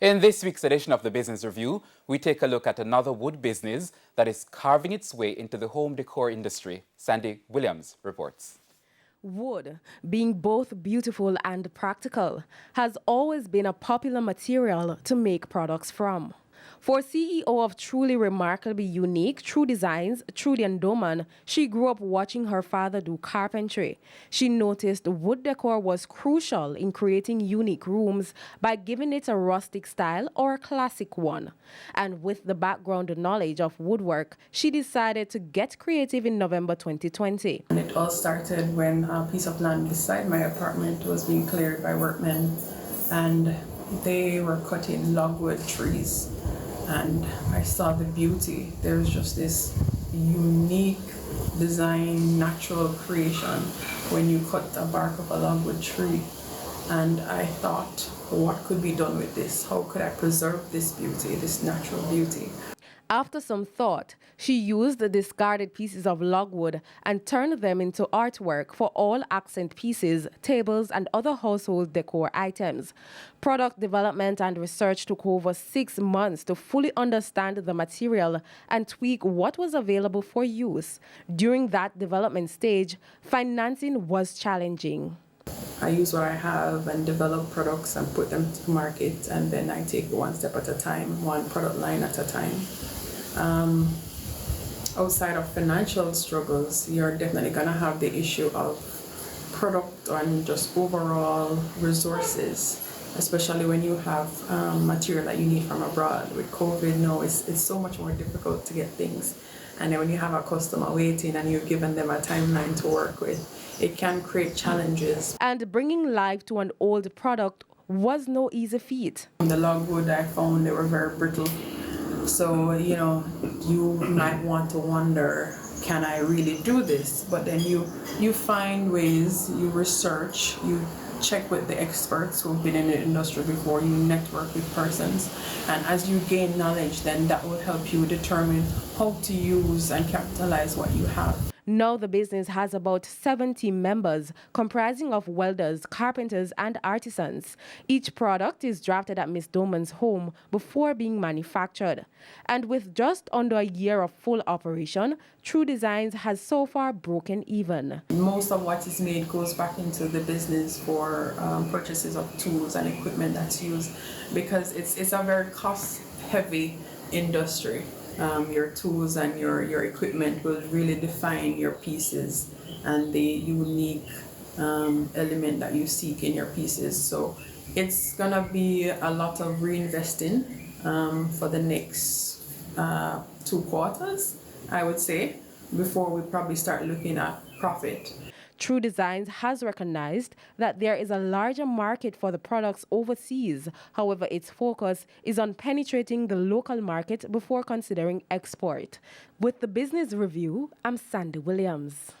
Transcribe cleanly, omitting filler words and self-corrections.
In this week's edition of the Business Review, we take a look at another wood business that is carving its way into the home decor industry. Sandy Williams reports. Wood, being both beautiful and practical, has always been a popular material to make products from. For CEO of truly remarkably unique Tru Designz, Tru Designz, she grew up watching her father do carpentry. She noticed wood decor was crucial in creating unique rooms by giving it a rustic style or a classic one. And with the background knowledge of woodwork, she decided to get creative in November 2020. And it all started when a piece of land beside my apartment was being cleared by workmen, and they were cutting logwood trees. And I saw the beauty. There was just this unique design, natural creation when you cut the bark of a logwood tree. And I thought, what could be done with this? How could I preserve this beauty, this natural beauty? After some thought, she used the discarded pieces of logwood and turned them into artwork for all accent pieces, tables, and other household decor items. Product development and research took over 6 months to fully understand the material and tweak what was available for use. During that development stage, financing was challenging. I use what I have and develop products and put them to market, and then I take it one step at a time, one product line at a time. Outside of financial struggles, you're definitely going to have the issue of product and just overall resources, especially when you have material that you need from abroad. With COVID now, it's so much more difficult to get things. And then when you have a customer waiting and you're giving them a timeline to work with, it can create challenges. And bringing life to an old product was no easy feat. The logwood I found, they were very brittle. So, you might want to wonder, can I really do this? But then you find ways, you research, you check with the experts who've been in the industry before, you network with persons. And as you gain knowledge, then that will help you determine how to use and capitalize what you have. Now the business has about 70 members, comprising of welders, carpenters, and artisans. Each product is drafted at Miss Doman's home before being manufactured. And with just under a year of full operation, Tru Designz has so far broken even. Most of what is made goes back into the business for purchases of tools and equipment that's used, because it's a very cost-heavy industry. Your tools and your equipment will really define your pieces and the unique element that you seek in your pieces. So it's gonna be a lot of reinvesting for the next 2 quarters, I would say, before we probably start looking at profit. Tru Designz has recognized that there is a larger market for the products overseas. However, its focus is on penetrating the local market before considering export. With the Business Review, I'm Sandy Williams.